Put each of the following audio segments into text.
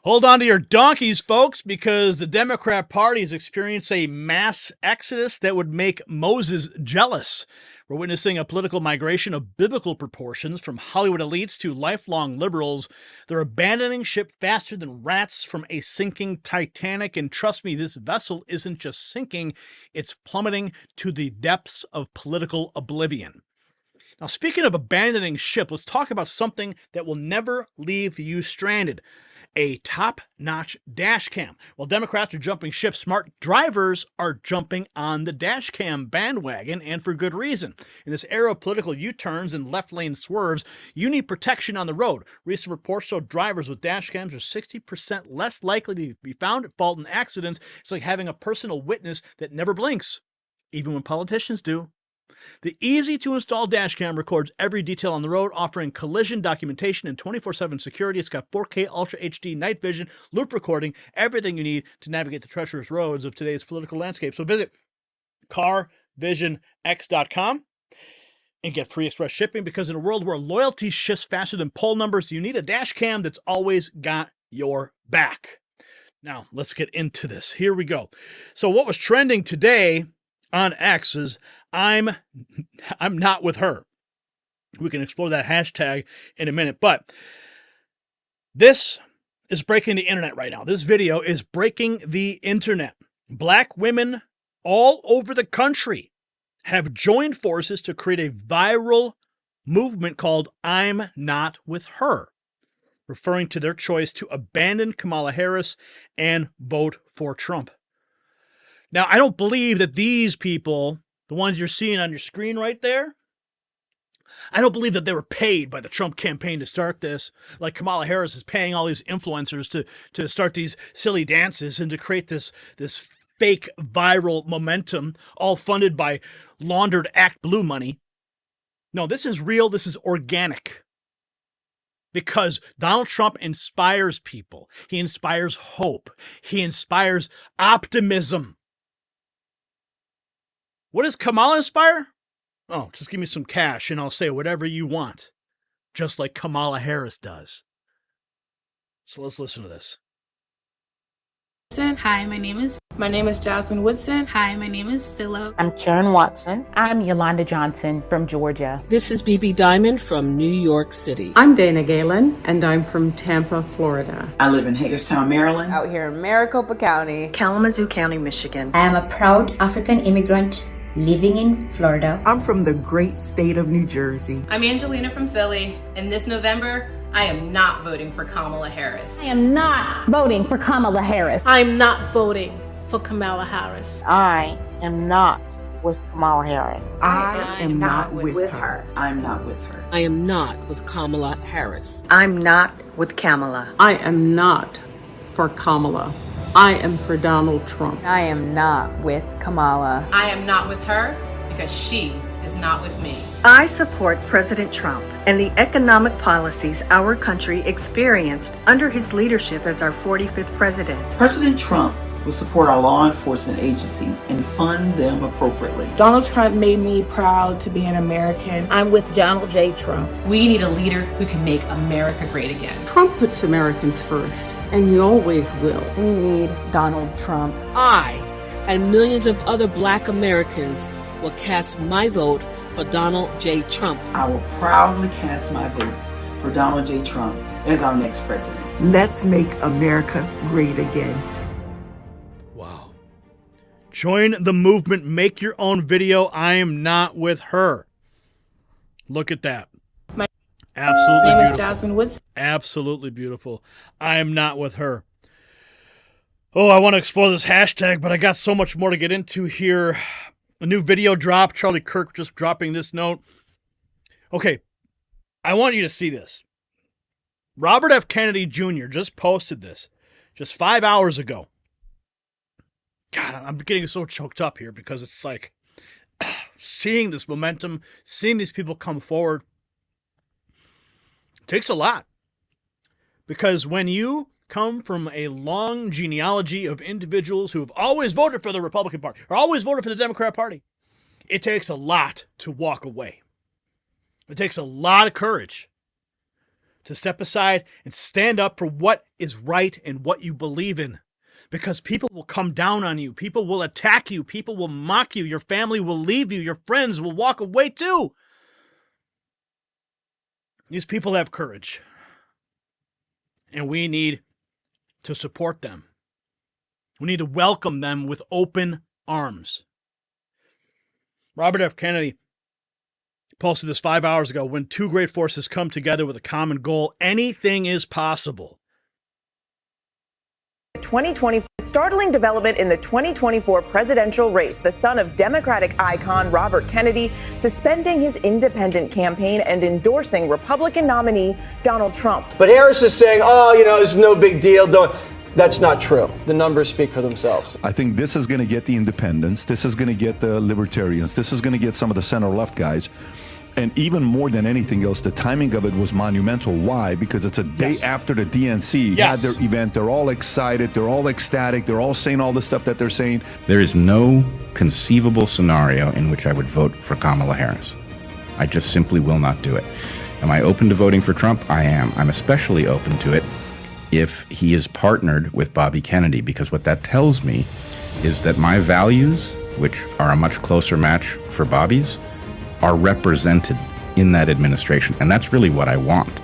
Hold on to your donkeys, folks, because the Democrat Party has experienced a mass exodus that would make Moses jealous. We're witnessing a political migration of biblical proportions from Hollywood elites to lifelong liberals. They're abandoning ship faster than rats from a sinking Titanic. And trust me, this vessel isn't just sinking, it's plummeting to the depths of political oblivion. Now, speaking of abandoning ship, let's talk about something that will never leave you stranded. A top-notch dash cam. While Democrats are jumping ship, smart drivers are jumping on the dash cam bandwagon, and for good reason. In this era of political U-turns and left-lane swerves, you need protection on the road. Recent reports show drivers with dash cams are 60% less likely to be found at fault in accidents. It's like having a personal witness that never blinks, even when politicians do. The easy-to-install dashcam records every detail on the road, offering collision documentation and 24/7 security. It's got 4K Ultra HD night vision, loop recording, everything you need to navigate the treacherous roads of today's political landscape. So visit carvisionx.com and get free express shipping, because in a world where loyalty shifts faster than poll numbers, you need a dashcam that's always got your back. Now, let's get into this. Here we go. So what was trending today on X is I'm not with her. We can explore that hashtag in a minute, but this is breaking the internet right now. This video is breaking the internet. Black women all over the country have joined forces to create a viral movement called I'm Not With Her, referring to their choice to abandon Kamala Harris and vote for Trump. Now, I don't believe that these people, the ones you're seeing on your screen right there, I don't believe that they were paid by the Trump campaign to start this, like Kamala Harris is paying all these influencers to start these silly dances and to create this fake viral momentum, all funded by laundered Act Blue money. No, this is real. This is organic. Because Donald Trump inspires people. He inspires hope. He inspires optimism. What does Kamala inspire? Oh, just give me some cash and I'll say whatever you want. Just like Kamala Harris does. So let's listen to this. Hi, my name is Jasmine Woodson. Hi, my name is Silo. I'm Karen Watson. I'm Yolanda Johnson from Georgia. This is BB Diamond from New York City. I'm Dana Galen, and I'm from Tampa, Florida. I live in Hagerstown, Maryland. Out here in Maricopa County. Kalamazoo County, Michigan. I am a proud African immigrant living in Florida. I'm from the great state of New Jersey. I'm Angelina from Philly, and this November, I am not voting for Kamala Harris. I am not voting for Kamala Harris. I'm not voting for Kamala Harris. I am not with Kamala Harris. I am not with her. I'm not with her. I am not with Kamala Harris. I'm not with Kamala. I am not for Kamala. I am for Donald Trump. I am not with Kamala. I am not with her because she is not with me. I support President Trump and the economic policies our country experienced under his leadership as our 45th president. President Trump will support our law enforcement agencies and fund them appropriately. Donald Trump made me proud to be an American. I'm with Donald J. Trump. We need a leader who can make America great again. Trump puts Americans first, and he always will. We need Donald Trump. I and millions of other Black Americans will cast my vote for Donald J. Trump. I will proudly cast my vote for Donald J. Trump as our next president. Let's make America great again. Wow. Join the movement. Make your own video. I am not with her. Look at that. Absolutely My name beautiful. is Jasmine Woodson. Absolutely beautiful. I am not with her. Oh, I want to explore this hashtag, but I got so much more to get into here. A new video drop. Charlie Kirk just dropping this note. Okay, I want you to see this. Robert F. Kennedy Jr. just posted this just 5 hours ago. God, I'm getting so choked up here because it's like seeing this momentum, seeing these people come forward. Takes a lot. Because when you come from a long genealogy of individuals who have always voted for the Republican Party or always voted for the Democrat Party, it takes a lot to walk away. It takes a lot of courage to step aside and stand up for what is right and what you believe in. Because people will come down on you. People will attack you. People will mock you. Your family will leave you. Your friends will walk away too. These people have courage. And we need to support them. We need to welcome them with open arms. Robert F. Kennedy posted this 5 hours ago. When two great forces come together with a common goal, anything is possible. 2020 startling development in the 2024 presidential race. The son of Democratic icon Robert Kennedy suspending his independent campaign and endorsing Republican nominee Donald Trump. But Harris is saying, this is no big deal. That's not true. The numbers speak for themselves. I think this is going to get the independents. This is going to get the libertarians. This is going to get some of the center-left guys. And even more than anything else, the timing of it was monumental. Why? Because it's a day after the DNC had their event. They're all excited. They're all ecstatic. They're all saying all the stuff that they're saying. There is no conceivable scenario in which I would vote for Kamala Harris. I just simply will not do it. Am I open to voting for Trump? I am. I'm especially open to it if he is partnered with Bobby Kennedy, because what that tells me is that my values, which are a much closer match for Bobby's, are represented in that administration. And that's really what I want.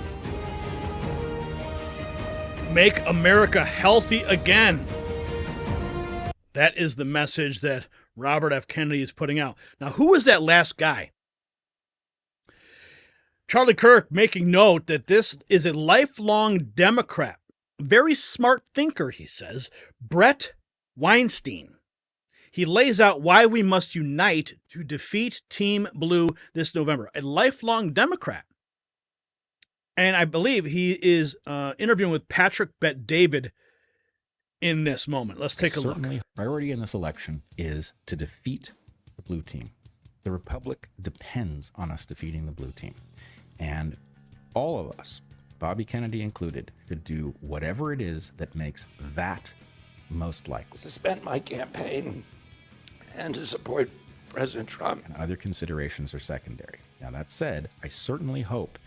Make America healthy again. That is the message that Robert F. Kennedy is putting out. Now, who was that last guy? Charlie Kirk making note that this is a lifelong Democrat. Very smart thinker, he says. Brett Weinstein. He lays out why we must unite to defeat Team Blue this November. A lifelong Democrat. And I believe he is interviewing with Patrick Bet-David in this moment. Let's take a look. Certainly, priority in this election is to defeat the blue team. The Republic depends on us defeating the blue team. And all of us, Bobby Kennedy included, should do whatever it is that makes that most likely. Suspend my campaign and to support President Trump. And other considerations are secondary. Now, that said, I certainly hope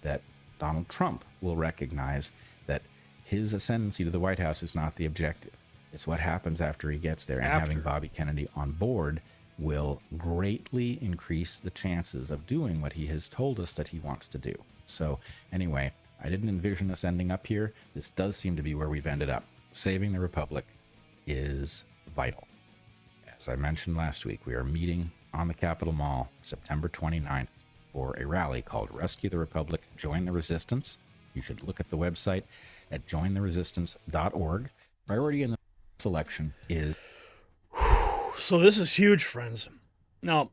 that Donald Trump will recognize that his ascendancy to the White House is not the objective. It's what happens after he gets there. And having Bobby Kennedy on board will greatly increase the chances of doing what he has told us that he wants to do. So anyway, I didn't envision us ending up here. This does seem to be where we've ended up. Saving the Republic is vital. As I mentioned last week, we are meeting on the Capitol Mall September 29th for a rally called Rescue the Republic, Join the Resistance. You should look at the website at jointheresistance.org. Priority in this election is... So this is huge, friends. Now,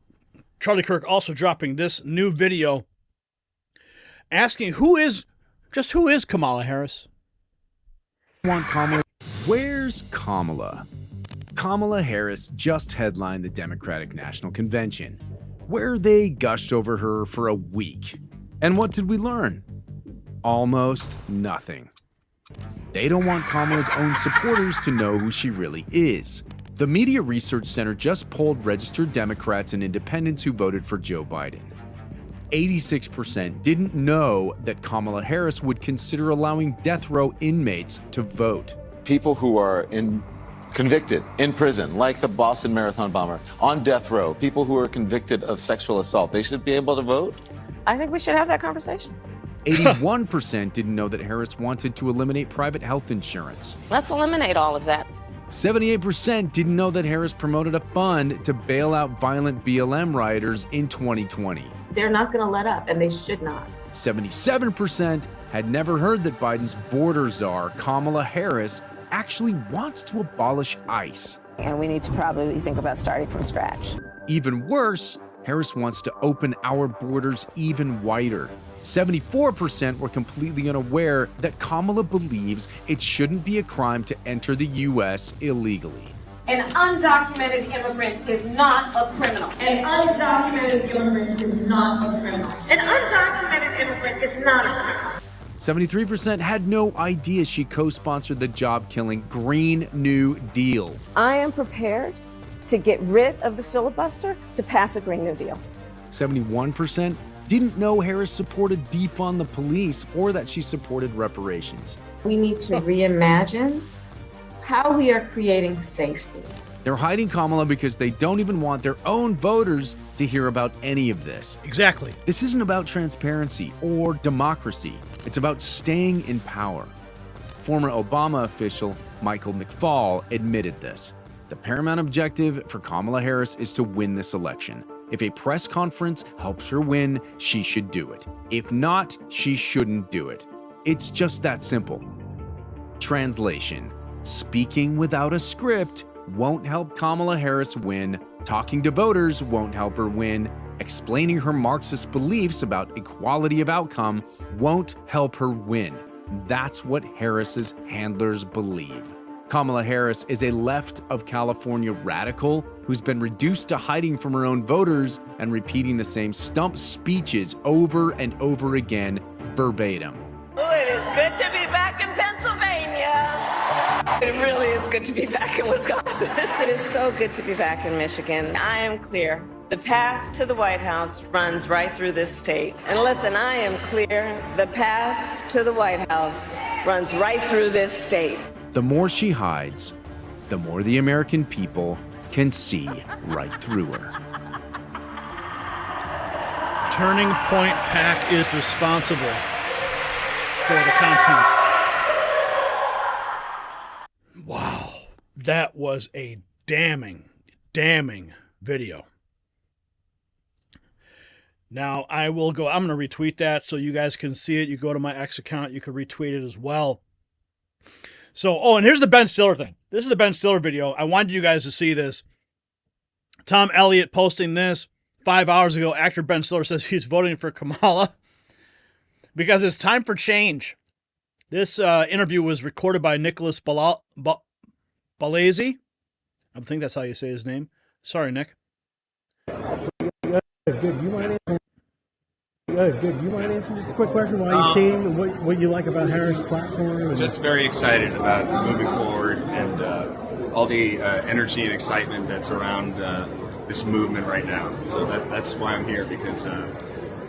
Charlie Kirk also dropping this new video asking who is Kamala Harris? Where's Kamala? Kamala Harris just headlined the Democratic National Convention, where they gushed over her for a week. And what did we learn? Almost nothing. They don't want Kamala's own supporters to know who she really is. The Media Research Center just polled registered Democrats and independents who voted for Joe Biden. 86% didn't know that Kamala Harris would consider allowing death row inmates to vote. People who are convicted in prison, like the Boston Marathon bomber, on death row, people who are convicted of sexual assault, they should be able to vote? I think we should have that conversation. 81% didn't know that Harris wanted to eliminate private health insurance. Let's eliminate all of that. 78% didn't know that Harris promoted a fund to bail out violent BLM rioters in 2020. They're not going to let up, and they should not. 77% had never heard that Biden's border czar, Kamala Harris, actually wants to abolish ICE. And we need to probably think about starting from scratch. Even worse, Harris wants to open our borders even wider. 74% were completely unaware that Kamala believes it shouldn't be a crime to enter the U.S. illegally. An undocumented immigrant is not a criminal. An undocumented immigrant is not a criminal. An undocumented immigrant is not a criminal. 73% had no idea she co-sponsored the job-killing Green New Deal. I am prepared to get rid of the filibuster to pass a Green New Deal. 71% didn't know Harris supported defund the police or that she supported reparations. We need to reimagine how we are creating safety. They're hiding Kamala because they don't even want their own voters to hear about any of this. Exactly. This isn't about transparency or democracy. It's about staying in power. Former Obama official Michael McFaul admitted this. The paramount objective for Kamala Harris is to win this election. If a press conference helps her win, she should do it. If not, she shouldn't do it. It's just that simple. Translation: speaking without a script won't help Kamala Harris win. Talking to voters won't help her win. Explaining her Marxist beliefs about equality of outcome won't help her win. That's what Harris's handlers believe. Kamala Harris is a left of California radical who's been reduced to hiding from her own voters and repeating the same stump speeches over and over again, verbatim. Oh, it is good to be back in Pennsylvania. It really is good to be back in Wisconsin. It is so good to be back in Michigan. I am clear. The path to the White House runs right through this state. And listen, I am clear. The path to the White House runs right through this state. The more she hides, the more the American people can see right through her. Turning Point PAC is responsible for the content. Wow. That was a damning video. Now, I'm going to retweet that so you guys can see it. You go to my X account, you can retweet it as well. So, and here's the Ben Stiller thing. This is the Ben Stiller video. I wanted you guys to see this. Tom Elliott posting this 5 hours ago. Actor Ben Stiller says he's voting for Kamala because it's time for change. This interview was recorded by Nicholas Balazzi. I think that's how you say his name. Sorry, Nick. Good. Do you mind answering? Good. Do you mind answering just a quick question why you came and what you like about Harris' platform? Just very excited about moving forward and all the energy and excitement that's around this movement right now. So that's why I'm here, because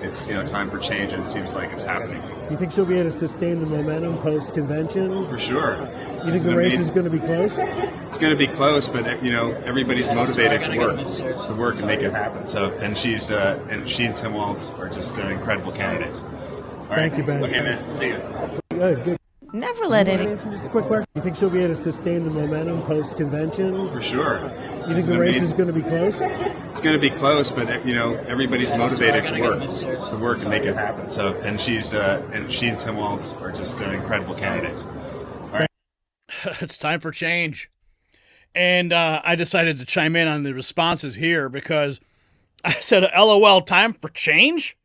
it's time for change, and it seems like it's happening. You think she'll be able to sustain the momentum post-convention? For sure. You think the race is going to be close? It's going to be close, but everybody's motivated to work and make it happen. So, and she and Tim Walz are just incredible candidates. All right. Thank you, Ben. Okay, man. See you. Good. Never let it. Just a quick question. You think she'll be able to sustain the momentum post-convention? For sure. You think the race is going to be close? It's going to be close, but everybody's motivated to work and make it happen. So, and she and Tim Walz are just incredible candidates. All right. It's time for change. And I decided to chime in on the responses here because I said, LOL, time for change?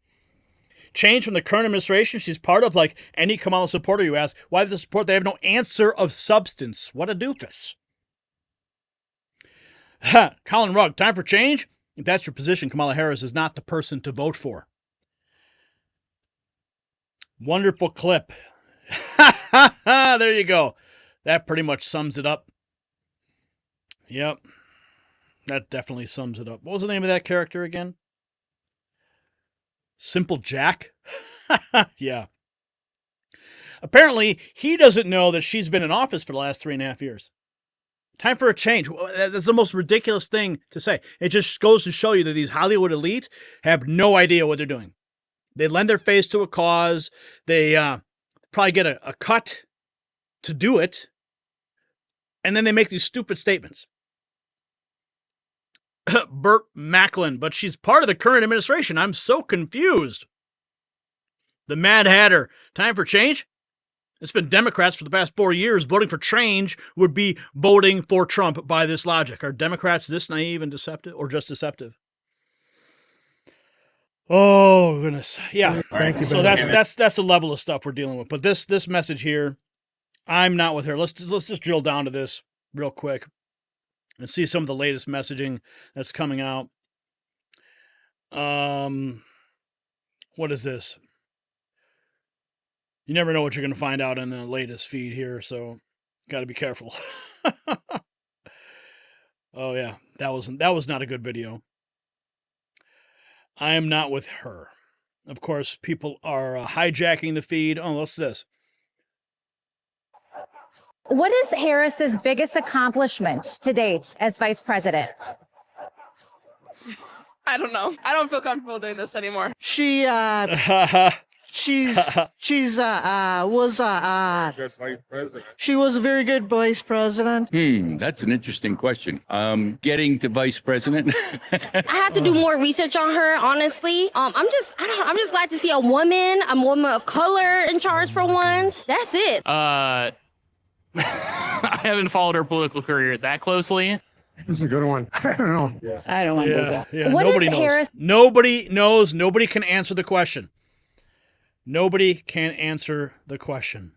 Change from the current administration she's part of, like any Kamala supporter you ask. Why the support? They have no answer of substance. What a doofus. Colin Rugg, time for change? If that's your position, Kamala Harris is not the person to vote for. Wonderful clip. There you go. That pretty much sums it up. Yep. That definitely sums it up. What was the name of that character again? Simple Jack? Yeah. Apparently, he doesn't know that she's been in office for the last 3.5 years. Time for a change. That's the most ridiculous thing to say. It just goes to show you that these Hollywood elite have no idea what they're doing. They lend their face to a cause. They probably get a cut to do it. And then they make these stupid statements. Burt Macklin, but she's part of the current administration. I'm so confused. The Mad Hatter, time for change? It's been Democrats for the past 4 years. Voting for change would be voting for Trump by this logic. Are Democrats this naive and deceptive, or just deceptive? Oh, goodness. Yeah. Thank you, So Ben. that's the level of stuff we're dealing with. But this message here, I'm not with her. Let's just drill down to this real quick and see some of the latest messaging that's coming out. What is this? You never know what you're going to find out in the latest feed here, so got to be careful. Oh yeah, that was not a good video. I am not with her. Of course, people are hijacking the feed. Oh, what's this? What is Harris's biggest accomplishment to date as vice president? I don't know. I don't feel comfortable doing this anymore. She was a very good vice president. That's an interesting question. Getting to vice president. I have to do more research on her, honestly. I'm just glad to see a woman of color in charge for once. That's it. I haven't followed her political career that closely. That's a good one. I don't know. I don't want to go there. Yeah, nobody knows. Nobody knows. Nobody can answer the question. Nobody can answer the question.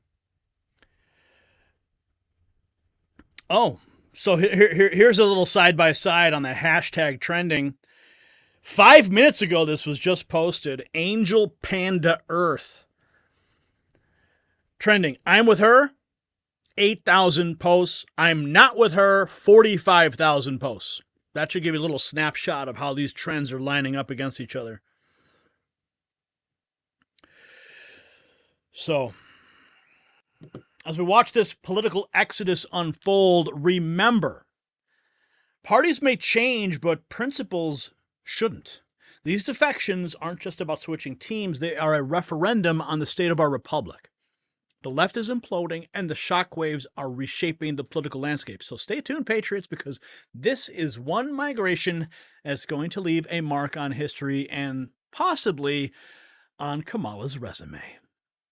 Oh, so here's a little side-by-side on that hashtag trending. 5 minutes ago, this was just posted. Angel Panda Earth. Trending. I'm with her. 8,000 posts. I'm not with her. 45,000 posts. That should give you a little snapshot of how these trends are lining up against each other. So, as we watch this political exodus unfold, remember, parties may change, but principles shouldn't. These defections aren't just about switching teams. They are a referendum on the state of our republic. The left is imploding, and the shockwaves are reshaping the political landscape. So stay tuned, Patriots, because this is one migration that's going to leave a mark on history and possibly on Kamala's resume.